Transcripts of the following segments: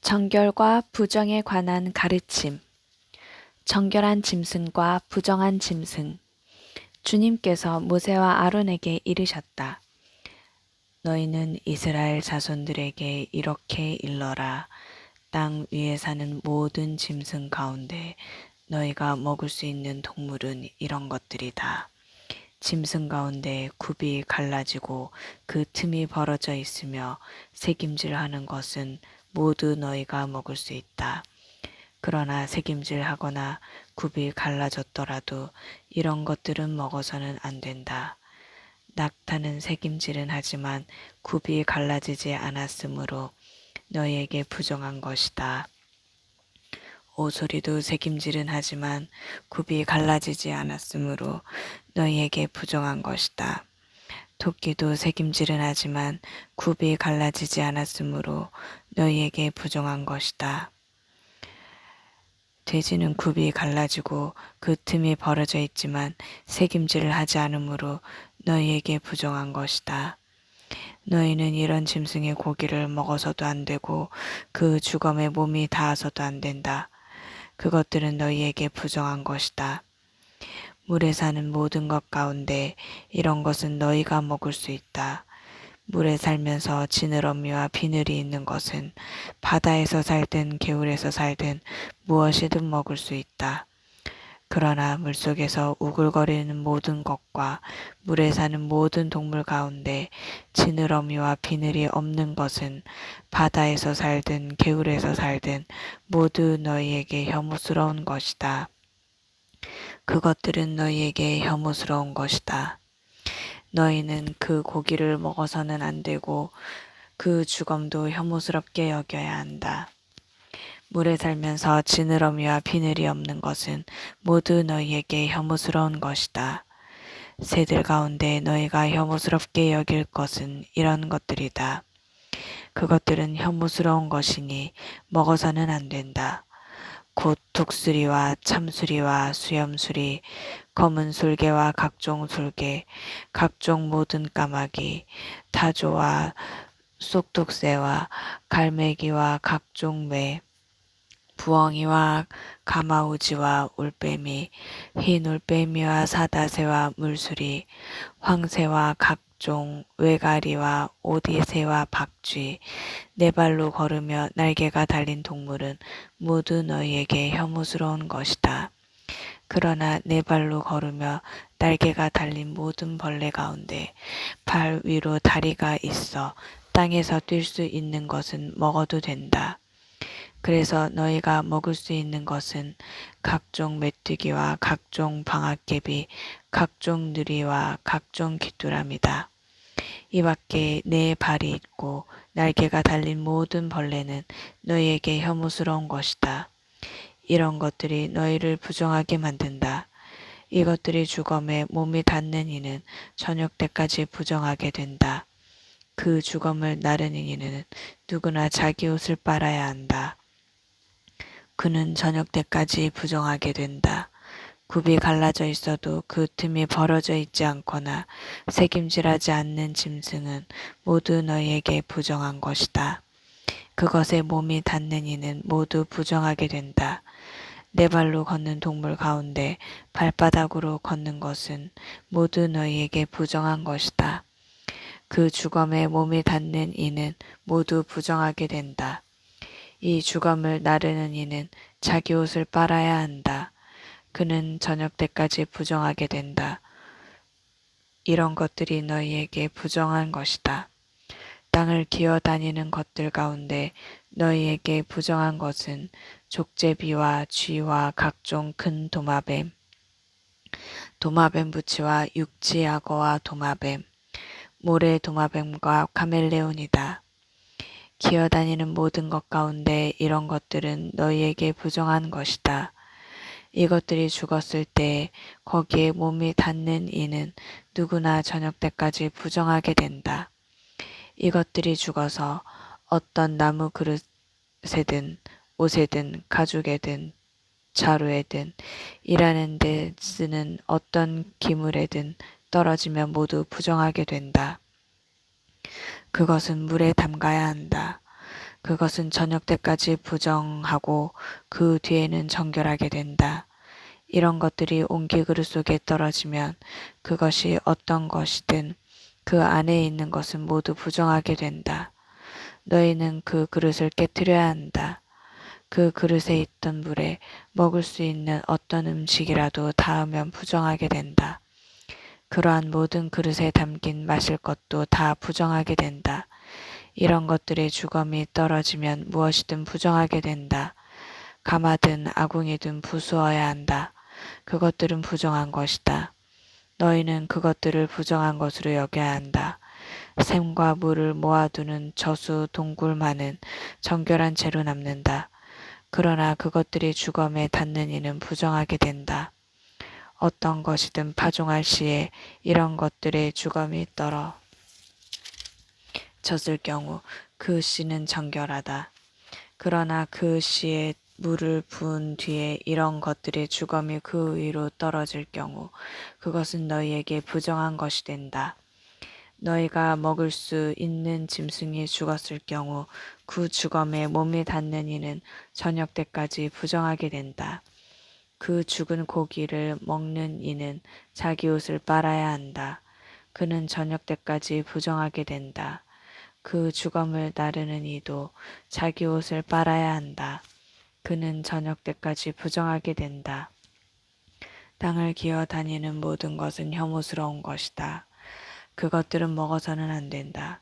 정결과 부정에 관한 가르침. 정결한 짐승과 부정한 짐승. 주님께서 모세와 아론에게 이르셨다. 너희는 이스라엘 자손들에게 이렇게 일러라. 땅 위에 사는 모든 짐승 가운데 너희가 먹을 수 있는 동물은 이런 것들이다. 짐승 가운데 굽이 갈라지고 그 틈이 벌어져 있으며 새김질하는 것은 모두 너희가 먹을 수 있다. 그러나 새김질하거나 굽이 갈라졌더라도 이런 것들은 먹어서는 안 된다. 낙타는 새김질은 하지만 굽이 갈라지지 않았으므로 너희에게 부정한 것이다. 오소리도 새김질은 하지만 굽이 갈라지지 않았으므로 너희에게 부정한 것이다. 토끼도 새김질은 하지만 굽이 갈라지지 않았으므로 너희에게 부정한 것이다. 돼지는 굽이 갈라지고 그 틈이 벌어져 있지만 새김질을 하지 않으므로 너희에게 부정한 것이다. 너희는 이런 짐승의 고기를 먹어서도 안 되고 그 주검에 몸이 닿아서도 안 된다. 그것들은 너희에게 부정한 것이다. 물에 사는 모든 것 가운데 이런 것은 너희가 먹을 수 있다. 물에 살면서 지느러미와 비늘이 있는 것은 바다에서 살든 개울에서 살든 무엇이든 먹을 수 있다. 그러나 물속에서 우글거리는 모든 것과 물에 사는 모든 동물 가운데 지느러미와 비늘이 없는 것은 바다에서 살든 개울에서 살든 모두 너희에게 혐오스러운 것이다. 그것들은 너희에게 혐오스러운 것이다. 너희는 그 고기를 먹어서는 안 되고 그 주검도 혐오스럽게 여겨야 한다. 물에 살면서 지느러미와 비늘이 없는 것은 모두 너희에게 혐오스러운 것이다. 새들 가운데 너희가 혐오스럽게 여길 것은 이런 것들이다. 그것들은 혐오스러운 것이니 먹어서는 안 된다. 곧 독수리와 참수리와 수염수리, 검은 술개와 각종 술개, 각종 모든 까마귀, 타조와 쏙독새와 갈매기와 각종 매, 부엉이와 가마우지와 올빼미, 흰 올빼미와 사다새와 물수리, 황새와 각종 외가리와 오디새와 박쥐, 네 발로 걸으며 날개가 달린 동물은 모두 너희에게 혐오스러운 것이다. 그러나 네 발로 걸으며 날개가 달린 모든 벌레 가운데 발 위로 다리가 있어 땅에서 뛸 수 있는 것은 먹어도 된다. 그래서 너희가 먹을 수 있는 것은 각종 메뚜기와 각종 방앗개비, 각종 누리와 각종 귀뚜라미다. 이 밖에 네 발이 있고 날개가 달린 모든 벌레는 너희에게 혐오스러운 것이다. 이런 것들이 너희를 부정하게 만든다. 이것들이 주검에 몸이 닿는 이는 저녁 때까지 부정하게 된다. 그 주검을 나르는 이는 누구나 자기 옷을 빨아야 한다. 그는 저녁 때까지 부정하게 된다. 굽이 갈라져 있어도 그 틈이 벌어져 있지 않거나 새김질하지 않는 짐승은 모두 너희에게 부정한 것이다. 그것에 몸이 닿는 이는 모두 부정하게 된다. 네 발로 걷는 동물 가운데 발바닥으로 걷는 것은 모두 너희에게 부정한 것이다. 그 주검에 몸이 닿는 이는 모두 부정하게 된다. 이 주검을 나르는 이는 자기 옷을 빨아야 한다. 그는 저녁 때까지 부정하게 된다. 이런 것들이 너희에게 부정한 것이다. 땅을 기어다니는 것들 가운데 너희에게 부정한 것은 족제비와 쥐와 각종 큰 도마뱀, 도마뱀 부치와 육지악어와 도마뱀, 모래 도마뱀과 카멜레온이다. 기어다니는 모든 것 가운데 이런 것들은 너희에게 부정한 것이다. 이것들이 죽었을 때 거기에 몸이 닿는 이는 누구나 저녁 때까지 부정하게 된다. 이것들이 죽어서 어떤 나무 그릇에든 옷에든 가죽에든 자루에든 일하는 데 쓰는 어떤 기물에든 떨어지면 모두 부정하게 된다. 그것은 물에 담가야 한다. 그것은 저녁 때까지 부정하고 그 뒤에는 정결하게 된다. 이런 것들이 옹기 그릇 속에 떨어지면 그것이 어떤 것이든 그 안에 있는 것은 모두 부정하게 된다. 너희는 그 그릇을 깨뜨려야 한다. 그 그릇에 있던 물에 먹을 수 있는 어떤 음식이라도 닿으면 부정하게 된다. 그러한 모든 그릇에 담긴 마실 것도 다 부정하게 된다. 이런 것들의 주검이 떨어지면 무엇이든 부정하게 된다. 가마든 아궁이든 부수어야 한다. 그것들은 부정한 것이다. 너희는 그것들을 부정한 것으로 여겨야 한다. 샘과 물을 모아두는 저수 동굴만은 정결한 채로 남는다. 그러나 그것들이 주검에 닿는 이는 부정하게 된다. 어떤 것이든 파종할 시에 이런 것들의 주검이 떨어졌을 경우 그 씨는 정결하다. 그러나 그 씨에 물을 부은 뒤에 이런 것들의 주검이 그 위로 떨어질 경우 그것은 너희에게 부정한 것이 된다. 너희가 먹을 수 있는 짐승이 죽었을 경우 그 주검에 몸이 닿는 이는 저녁 때까지 부정하게 된다. 그 죽은 고기를 먹는 이는 자기 옷을 빨아야 한다. 그는 저녁 때까지 부정하게 된다. 그 주검을 나르는 이도 자기 옷을 빨아야 한다. 그는 저녁 때까지 부정하게 된다. 땅을 기어 다니는 모든 것은 혐오스러운 것이다. 그것들은 먹어서는 안 된다.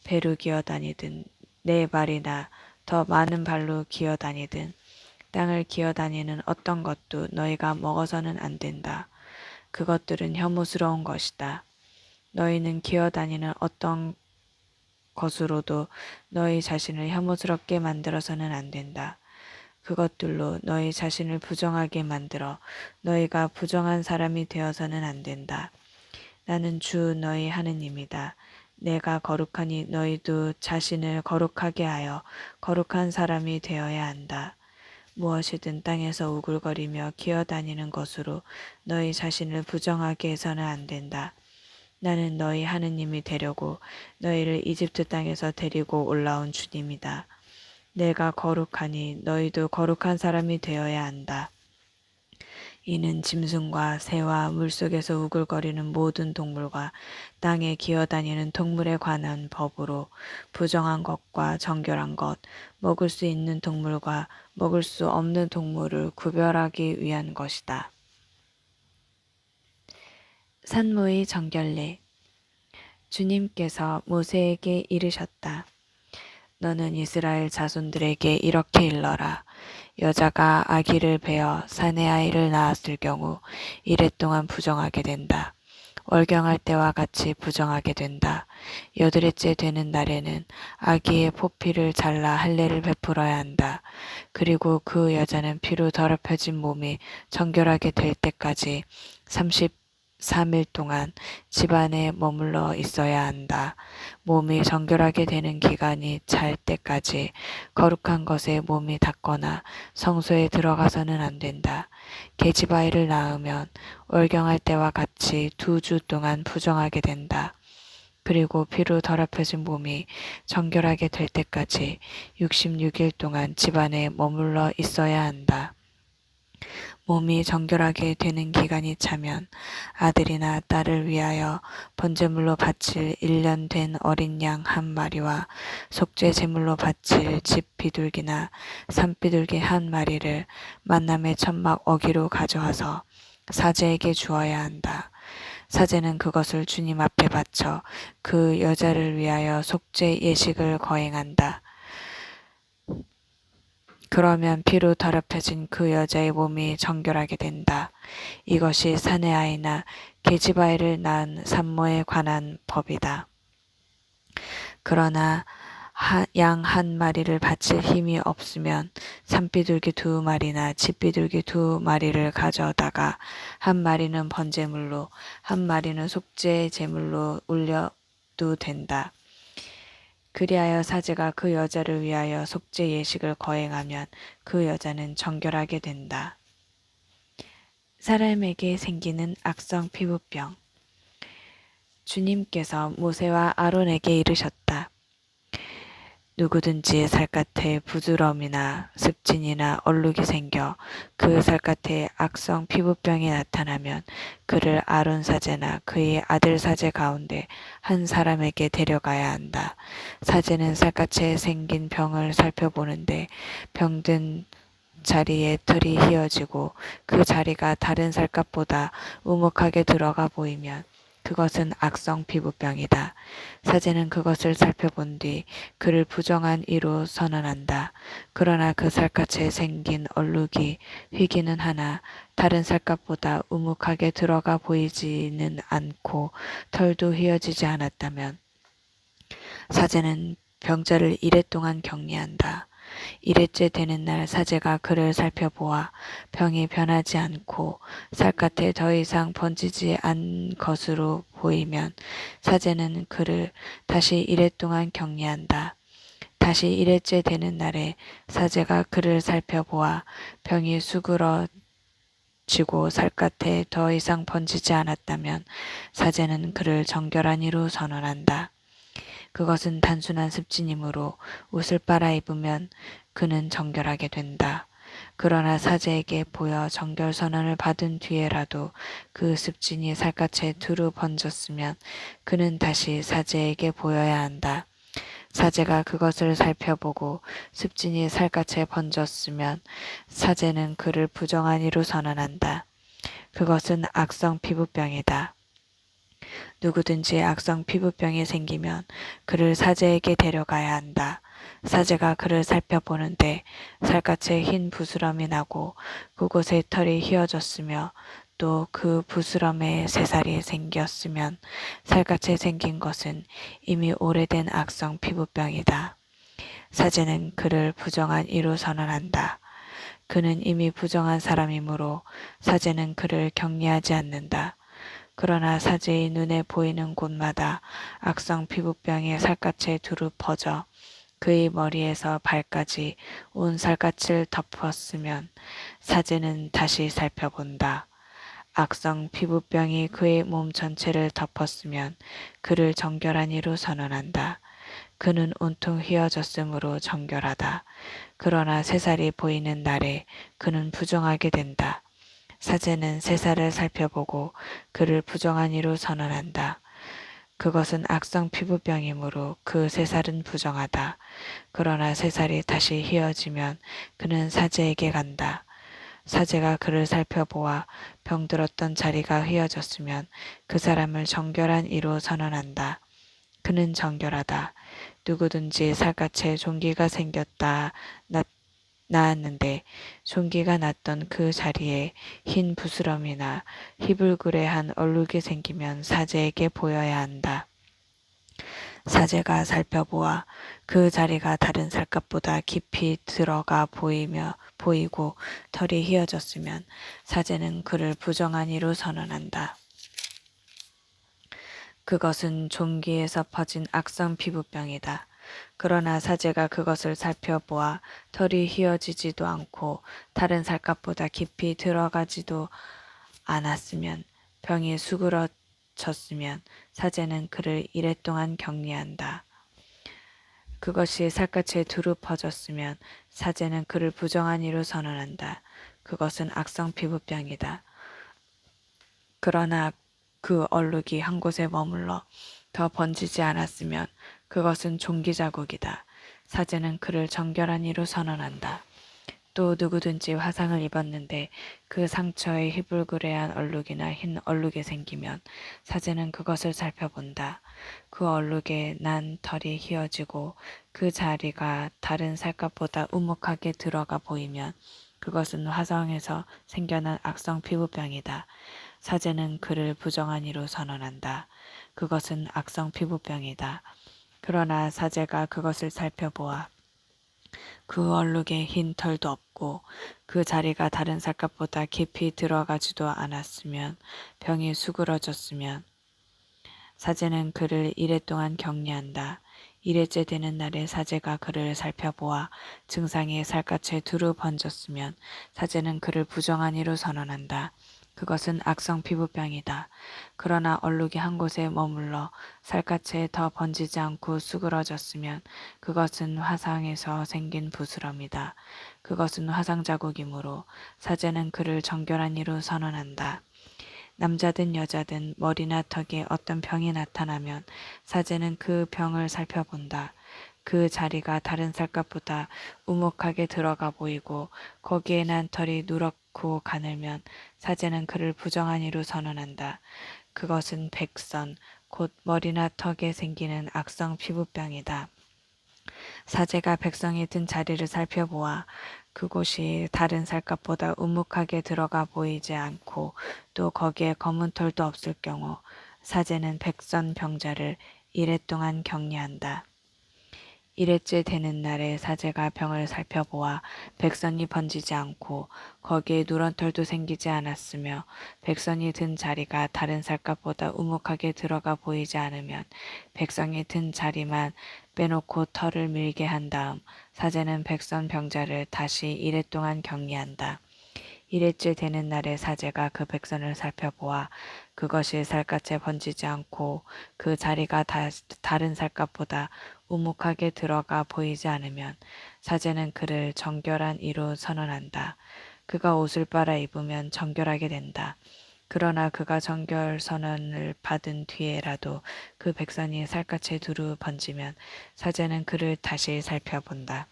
배로 기어 다니든 네 발이나 더 많은 발로 기어 다니든 땅을 기어 다니는 어떤 것도 너희가 먹어서는 안 된다. 그것들은 혐오스러운 것이다. 너희는 기어 다니는 어떤 것으로도 너희 자신을 혐오스럽게 만들어서는 안 된다. 그것들로 너희 자신을 부정하게 만들어 너희가 부정한 사람이 되어서는 안 된다. 나는 주 너희 하느님이다. 내가 거룩하니 너희도 자신을 거룩하게 하여 거룩한 사람이 되어야 한다. 무엇이든 땅에서 우글거리며 기어다니는 것으로 너희 자신을 부정하게 해서는 안 된다. 나는 너희 하느님이 되려고 너희를 이집트 땅에서 데리고 올라온 주님이다. 내가 거룩하니 너희도 거룩한 사람이 되어야 한다. 이는 짐승과 새와 물속에서 우글거리는 모든 동물과 땅에 기어다니는 동물에 관한 법으로 부정한 것과 정결한 것, 먹을 수 있는 동물과 먹을 수 없는 동물을 구별하기 위한 것이다. 산모의 정결례. 주님께서 모세에게 이르셨다. 너는 이스라엘 자손들에게 이렇게 일러라. 여자가 아기를 베어 사내 아이를 낳았을 경우 이래 동안 부정하게 된다. 월경할 때와 같이 부정하게 된다. 여드레째 되는 날에는 아기의 포피를 잘라 할례를 베풀어야 한다. 그리고 그 여자는 피로 더럽혀진 몸이 정결하게 될 때까지 33일 동안 집안에 머물러 있어야 한다. 몸이 정결하게 되는 기간이 찰 때까지 거룩한 것에 몸이 닿거나 성소에 들어가서는 안 된다. 계집아이를 낳으면 월경할 때와 같이 2주 동안 부정하게 된다. 그리고 피로 더럽혀진 몸이 정결하게 될 때까지 66일 동안 집안에 머물러 있어야 한다. 몸이 정결하게 되는 기간이 차면 아들이나 딸을 위하여 번제물로 바칠 1년 된 어린 양 한 마리와 속죄 제물로 바칠 집 비둘기나 산 비둘기 한 마리를 만남의 천막 어기로 가져와서 사제에게 주어야 한다. 사제는 그것을 주님 앞에 바쳐 그 여자를 위하여 속죄 예식을 거행한다. 그러면 피로 더럽혀진 그 여자의 몸이 정결하게 된다. 이것이 사내 아이나 계집아이를 낳은 산모에 관한 법이다. 그러나 양 한 마리를 바칠 힘이 없으면 산비둘기 2마리나 집비둘기 2마리를 가져다가 한 마리는 번제물로 한 마리는 속죄 제물로 올려도 된다. 그리하여 사제가 그 여자를 위하여 속죄 예식을 거행하면 그 여자는 정결하게 된다. 사람에게 생기는 악성 피부병. 주님께서 모세와 아론에게 이르셨다. 누구든지 살갗에 부스럼이나 습진이나 얼룩이 생겨 그 살갗에 악성 피부병이 나타나면 그를 아론 사제나 그의 아들 사제 가운데 한 사람에게 데려가야 한다. 사제는 살갗에 생긴 병을 살펴보는데 병든 자리에 털이 휘어지고 그 자리가 다른 살갗보다 우묵하게 들어가 보이면 그것은 악성 피부병이다. 사제는 그것을 살펴본 뒤 그를 부정한 이로 선언한다. 그러나 그 살갗에 생긴 얼룩이 휘기는 하나 다른 살갗보다 우묵하게 들어가 보이지는 않고 털도 휘어지지 않았다면 사제는 병자를 이래 동안 격리한다. 이래째 되는 날 사제가 그를 살펴보아 병이 변하지 않고 살갗에 더 이상 번지지 않은 것으로 보이면 사제는 그를 다시 이래 동안 격리한다. 다시 이래째 되는 날에 사제가 그를 살펴보아 병이 수그러지고 살갗에 더 이상 번지지 않았다면 사제는 그를 정결한 이로 선언한다. 그것은 단순한 습진이므로 옷을 빨아 입으면 그는 정결하게 된다. 그러나 사제에게 보여 정결 선언을 받은 뒤에라도 그 습진이 살갗에 두루 번졌으면 그는 다시 사제에게 보여야 한다. 사제가 그것을 살펴보고 습진이 살갗에 번졌으면 사제는 그를 부정한 이로 선언한다. 그것은 악성 피부병이다. 누구든지 악성 피부병이 생기면 그를 사제에게 데려가야 한다. 사제가 그를 살펴보는데 살갗에 흰 부스럼이 나고 그곳에 털이 휘어졌으며 또 그 부스럼에 새살이 생겼으면 살갗에 생긴 것은 이미 오래된 악성 피부병이다. 사제는 그를 부정한 이로 선언한다. 그는 이미 부정한 사람이므로 사제는 그를 격리하지 않는다. 그러나 사제의 눈에 보이는 곳마다 악성 피부병이 살갗에 두루 퍼져 그의 머리에서 발까지 온 살갗을 덮었으면 사제는 다시 살펴본다. 악성 피부병이 그의 몸 전체를 덮었으면 그를 정결한 이로 선언한다. 그는 온통 휘어졌으므로 정결하다. 그러나 새살이 보이는 날에 그는 부정하게 된다. 사제는 새살을 살펴보고 그를 부정한 이로 선언한다. 그것은 악성 피부병이므로 그 새살은 부정하다. 그러나 새살이 다시 휘어지면 그는 사제에게 간다. 사제가 그를 살펴보아 병들었던 자리가 휘어졌으면 그 사람을 정결한 이로 선언한다. 그는 정결하다. 누구든지 살갗에 종기가 생겼다 나았는데 종기가 났던 그 자리에 흰 부스럼이나 희불그레한 얼룩이 생기면 사제에게 보여야 한다. 사제가 살펴보아 그 자리가 다른 살갗보다 깊이 들어가 보이고 털이 휘어졌으면 사제는 그를 부정한 이로 선언한다. 그것은 종기에서 퍼진 악성 피부병이다. 그러나 사제가 그것을 살펴보아 털이 휘어지지도 않고 다른 살갗보다 깊이 들어가지도 않았으면 병이 수그러졌으면 사제는 그를 이랫동안 격리한다. 그것이 살갗에 두루 퍼졌으면 사제는 그를 부정한 이로 선언한다. 그것은 악성 피부병이다. 그러나 그 얼룩이 한 곳에 머물러 더 번지지 않았으면 그것은 종기 자국이다. 사제는 그를 정결한 이로 선언한다. 또 누구든지 화상을 입었는데 그 상처에 희불그레한 얼룩이나 흰 얼룩이 생기면 사제는 그것을 살펴본다. 그 얼룩에 난 털이 휘어지고 그 자리가 다른 살갗보다 우묵하게 들어가 보이면 그것은 화상에서 생겨난 악성 피부병이다. 사제는 그를 부정한 이로 선언한다. 그것은 악성 피부병이다. 그러나 사제가 그것을 살펴보아 그 얼룩에 흰 털도 없고 그 자리가 다른 살갗보다 깊이 들어가지도 않았으면 병이 수그러졌으면 사제는 그를 이랫동안 격리한다. 이래째 되는 날에 사제가 그를 살펴보아 증상이 살갗에 두루 번졌으면 사제는 그를 부정한 이로 선언한다. 그것은 악성 피부병이다. 그러나 얼룩이 한 곳에 머물러 살갗에 더 번지지 않고 수그러졌으면 그것은 화상에서 생긴 부스럼이다. 그것은 화상 자국이므로 사제는 그를 정결한 이로 선언한다. 남자든 여자든 머리나 턱에 어떤 병이 나타나면 사제는 그 병을 살펴본다. 그 자리가 다른 살갗보다 우묵하게 들어가 보이고 거기에 난 털이 누렇고 가늘면 사제는 그를 부정한 이로 선언한다. 그것은 백선, 곧 머리나 턱에 생기는 악성 피부병이다. 사제가 백성이 든 자리를 살펴보아 그곳이 다른 살갗보다 우묵하게 들어가 보이지 않고 또 거기에 검은 털도 없을 경우 사제는 백선 병자를 이래 동안 격리한다. 이래째 되는 날에 사제가 병을 살펴보아 백선이 번지지 않고 거기에 누런 털도 생기지 않았으며 백선이 든 자리가 다른 살갗보다 우묵하게 들어가 보이지 않으면 백선이 든 자리만 빼놓고 털을 밀게 한 다음 사제는 백선 병자를 다시 이래 동안 격리한다. 이래째 되는 날에 사제가 그 백선을 살펴보아 그것이 살갗에 번지지 않고 그 자리가 다른 살갗보다 우묵하게 들어가 보이지 않으면 사제는 그를 정결한 이로 선언한다. 그가 옷을 빨아 입으면 정결하게 된다. 그러나 그가 정결 선언을 받은 뒤에라도 그 백선이 살갗에 두루 번지면 사제는 그를 다시 살펴본다.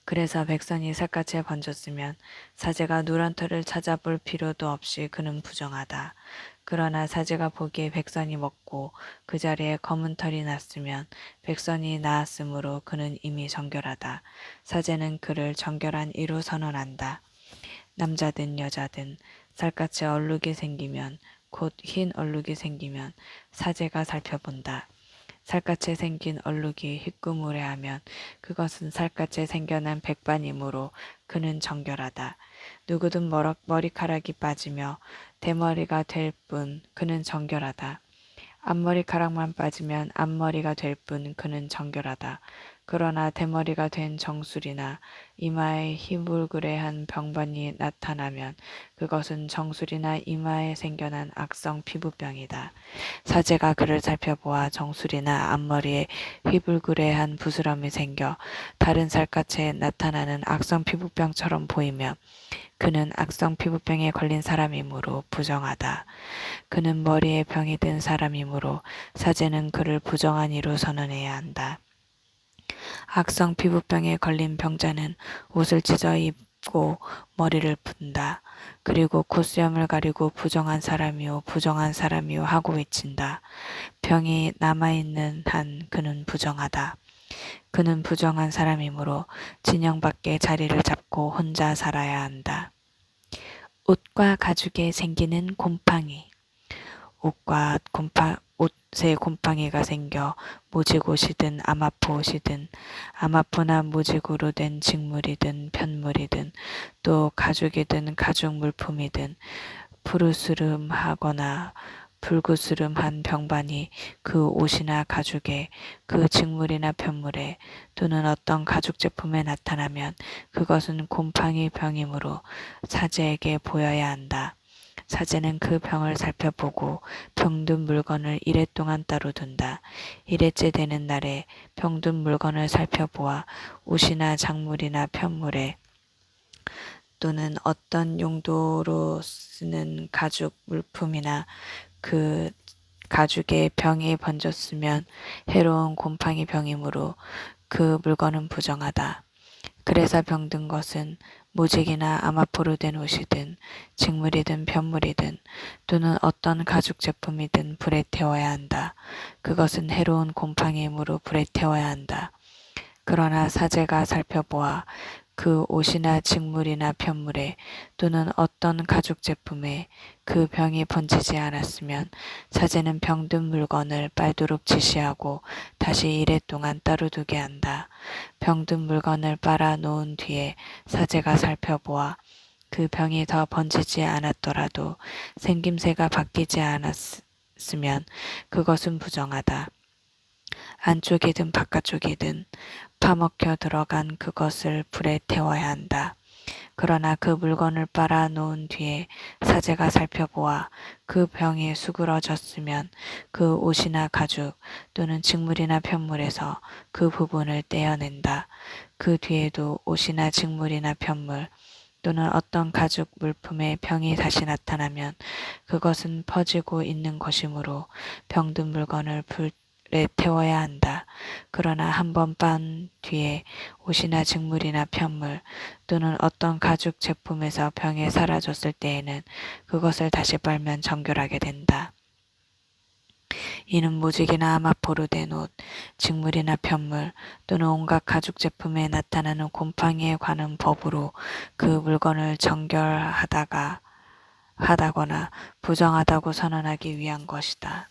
그래서 백선이 살갗에 번졌으면 사제가 누런 털을 찾아볼 필요도 없이 그는 부정하다. 그러나 사제가 보기에 백선이 먹고 그 자리에 검은 털이 났으면 백선이 나았으므로 그는 이미 정결하다. 사제는 그를 정결한 이로 선언한다. 남자든 여자든 살갗에 얼룩이 생기면 곧 흰 얼룩이 생기면 사제가 살펴본다. 살갗에 생긴 얼룩이 희끄무레하면 그것은 살갗에 생겨난 백반이므로 그는 정결하다. 누구든 머리카락이 빠지며 대머리가 될 뿐 그는 정결하다. 앞머리카락만 빠지면 앞머리가 될 뿐 그는 정결하다. 그러나 대머리가 된 정수리나 이마에 희불그레한 병반이 나타나면 그것은 정수리나 이마에 생겨난 악성 피부병이다. 사제가 그를 살펴보아 정수리나 앞머리에 휘불그레한 부스럼이 생겨 다른 살갗에 나타나는 악성 피부병처럼 보이며 그는 악성 피부병에 걸린 사람이므로 부정하다. 그는 머리에 병이 든 사람이므로 사제는 그를 부정한 이로 선언해야 한다. 악성 피부병에 걸린 병자는 옷을 찢어 입고 머리를 푼다. 그리고 콧수염을 가리고 부정한 사람이요 하고 외친다. 병이 남아있는 한 그는 부정하다. 그는 부정한 사람이므로 진영 밖에 자리를 잡고 혼자 살아야 한다. 옷과 가죽에 생기는 곰팡이. 옷에 곰팡이가 생겨 모직옷이든 아마포옷이든 아마포나 모직으로 된 직물이든 편물이든 또 가죽이든 가죽 물품이든 푸르스름하거나 불구스름한 병반이 그 옷이나 가죽에 그 직물이나 편물에 또는 어떤 가죽 제품에 나타나면 그것은 곰팡이 병이므로 사제에게 보여야 한다. 사제는 그 병을 살펴보고 병든 물건을 이래 동안 따로 둔다. 이래째 되는 날에 병든 물건을 살펴보아 옷이나 작물이나 편물에 또는 어떤 용도로 쓰는 가죽 물품이나 그 가죽에 병이 번졌으면 해로운 곰팡이 병이므로 그 물건은 부정하다. 그래서 병든 것은 모직이나 아마포로 된 옷이든 직물이든 편물이든 또는 어떤 가죽 제품이든 불에 태워야 한다. 그것은 해로운 곰팡이이므로 불에 태워야 한다. 그러나 사제가 살펴보아 그 옷이나 직물이나 편물에 또는 어떤 가죽 제품에 그 병이 번지지 않았으면 사제는 병든 물건을 빨도록 지시하고 다시 이래 동안 따로 두게 한다. 병든 물건을 빨아 놓은 뒤에 사제가 살펴보아 그 병이 더 번지지 않았더라도 생김새가 바뀌지 않았으면 그것은 부정하다. 안쪽이든 바깥쪽이든 파먹혀 들어간 그것을 불에 태워야 한다. 그러나 그 물건을 빨아 놓은 뒤에 사제가 살펴보아 그 병이 수그러졌으면 그 옷이나 가죽 또는 직물이나 편물에서 그 부분을 떼어낸다. 그 뒤에도 옷이나 직물이나 편물 또는 어떤 가죽 물품에 병이 다시 나타나면 그것은 퍼지고 있는 것이므로 병든 물건을 불에 태워야 한다. 그러나 한 번 빤 뒤에 옷이나 직물이나 편물 또는 어떤 가죽 제품에서 병이 사라졌을 때에는 그것을 다시 빨면 정결하게 된다. 이는 무직이나 아마포로 된 옷, 직물이나 편물 또는 온갖 가죽 제품에 나타나는 곰팡이에 관한 법으로 그 물건을 정결하다거나 부정하다고 선언하기 위한 것이다.